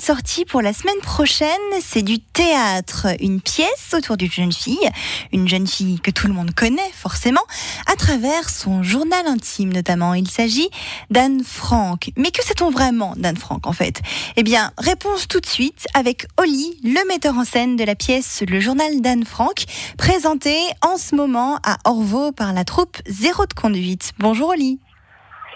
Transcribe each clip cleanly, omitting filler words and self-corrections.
de sortie pour la semaine prochaine, c'est du théâtre, une pièce autour d'une jeune fille que tout le monde connaît forcément, à travers son journal intime notamment. Il s'agit d'Anne Frank. Mais que sait-on vraiment d'Anne Frank en fait ? Eh bien, réponse tout de suite avec Oli, le metteur en scène de la pièce Le Journal d'Anne Frank, présenté en ce moment à Orvault par la troupe Zéro de conduite. Bonjour Oli.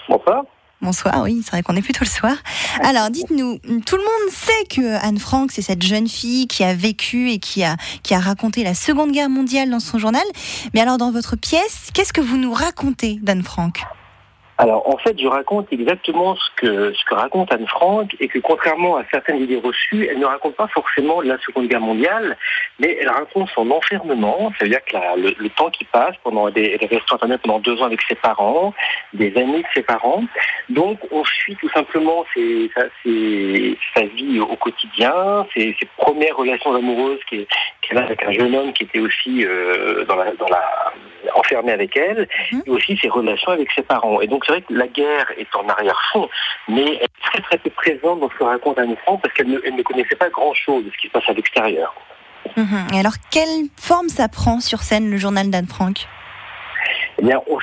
Bonsoir. Bonsoir, oui, c'est vrai qu'on est plutôt le soir. Alors, dites-nous, tout le monde sait que Anne Frank, c'est cette jeune fille qui a vécu et qui a raconté la Seconde Guerre mondiale dans son journal. Mais alors, dans votre pièce, qu'est-ce que vous nous racontez d'Anne Frank ? Alors, en fait, je raconte exactement ce que raconte Anne Frank et que, contrairement à certaines idées reçues, elle ne raconte pas forcément la Seconde Guerre mondiale, mais elle raconte son enfermement, c'est-à-dire que le temps qui passe elle est restée enfermée pendant 2 ans avec ses parents, des amis de ses parents. Donc, on suit tout simplement sa vie au quotidien, ses premières relations amoureuses qu'elle a avec un jeune homme qui était aussi enfermé avec elle, et aussi ses relations avec ses parents. Et donc, c'est vrai que la guerre est en arrière-fond, mais elle est très très peu présente dans ce que raconte Anne Frank parce qu'elle ne connaissait pas grand-chose de ce qui se passe à l'extérieur. Et alors, quelle forme ça prend sur scène, le journal d'Anne Frank ? Eh bien, on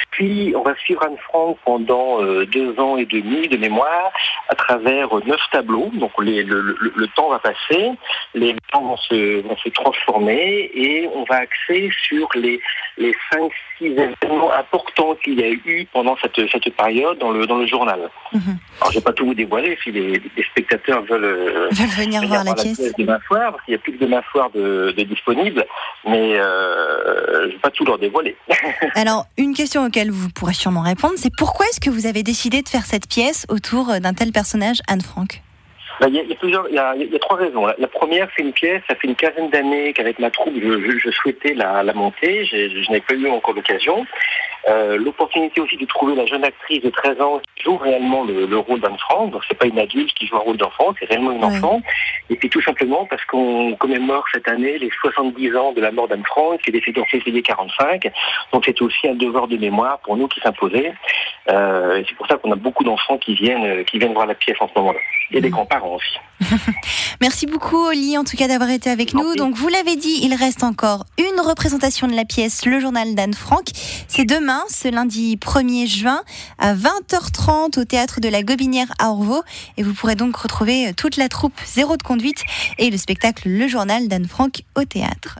va suivre Anne Frank pendant 2 ans et demi de mémoire à travers 9 tableaux. Donc le temps va passer, les temps vont se transformer et on va axer sur les 5-6 événements importants qu'il y a eu pendant cette période dans le journal. Alors je ne vais pas tout vous dévoiler si les spectateurs veulent venir voir la pièce demain soir, parce qu'il n'y a plus que demain soir de disponible, mais je ne vais pas tout leur dévoiler. Alors, une question auquel vous pourrez sûrement répondre, c'est pourquoi est-ce que vous avez décidé de faire cette pièce autour d'un tel personnage, Anne Frank ? Il y a 3 raisons. La première, c'est une pièce, ça fait une quinzaine d'années qu'avec ma troupe, je souhaitais la monter, je n'avais pas eu encore l'occasion. L'opportunité aussi de trouver la jeune actrice de 13 ans qui joue réellement le rôle d'Anne Frank, donc c'est pas une adulte qui joue un rôle d'enfant, c'est réellement une enfant. Et puis tout simplement parce qu'on commémore cette année les 70 ans de la mort d'Anne Frank, qui est décédée en février 45, donc c'est aussi un devoir de mémoire pour nous qui s'imposait. Et c'est pour ça qu'on a beaucoup d'enfants qui viennent voir la pièce en ce moment-là. Et des grands-parents aussi. Merci beaucoup Oli, en tout cas d'avoir été avec nous. Donc vous l'avez dit, il reste encore une représentation de la pièce Le Journal d'Anne Frank. C'est demain, ce lundi 1er juin, à 20h30 au Théâtre de la Gobinière à Orvault. Et vous pourrez donc retrouver toute la troupe Zéro de conduite et le spectacle Le Journal d'Anne Frank au théâtre.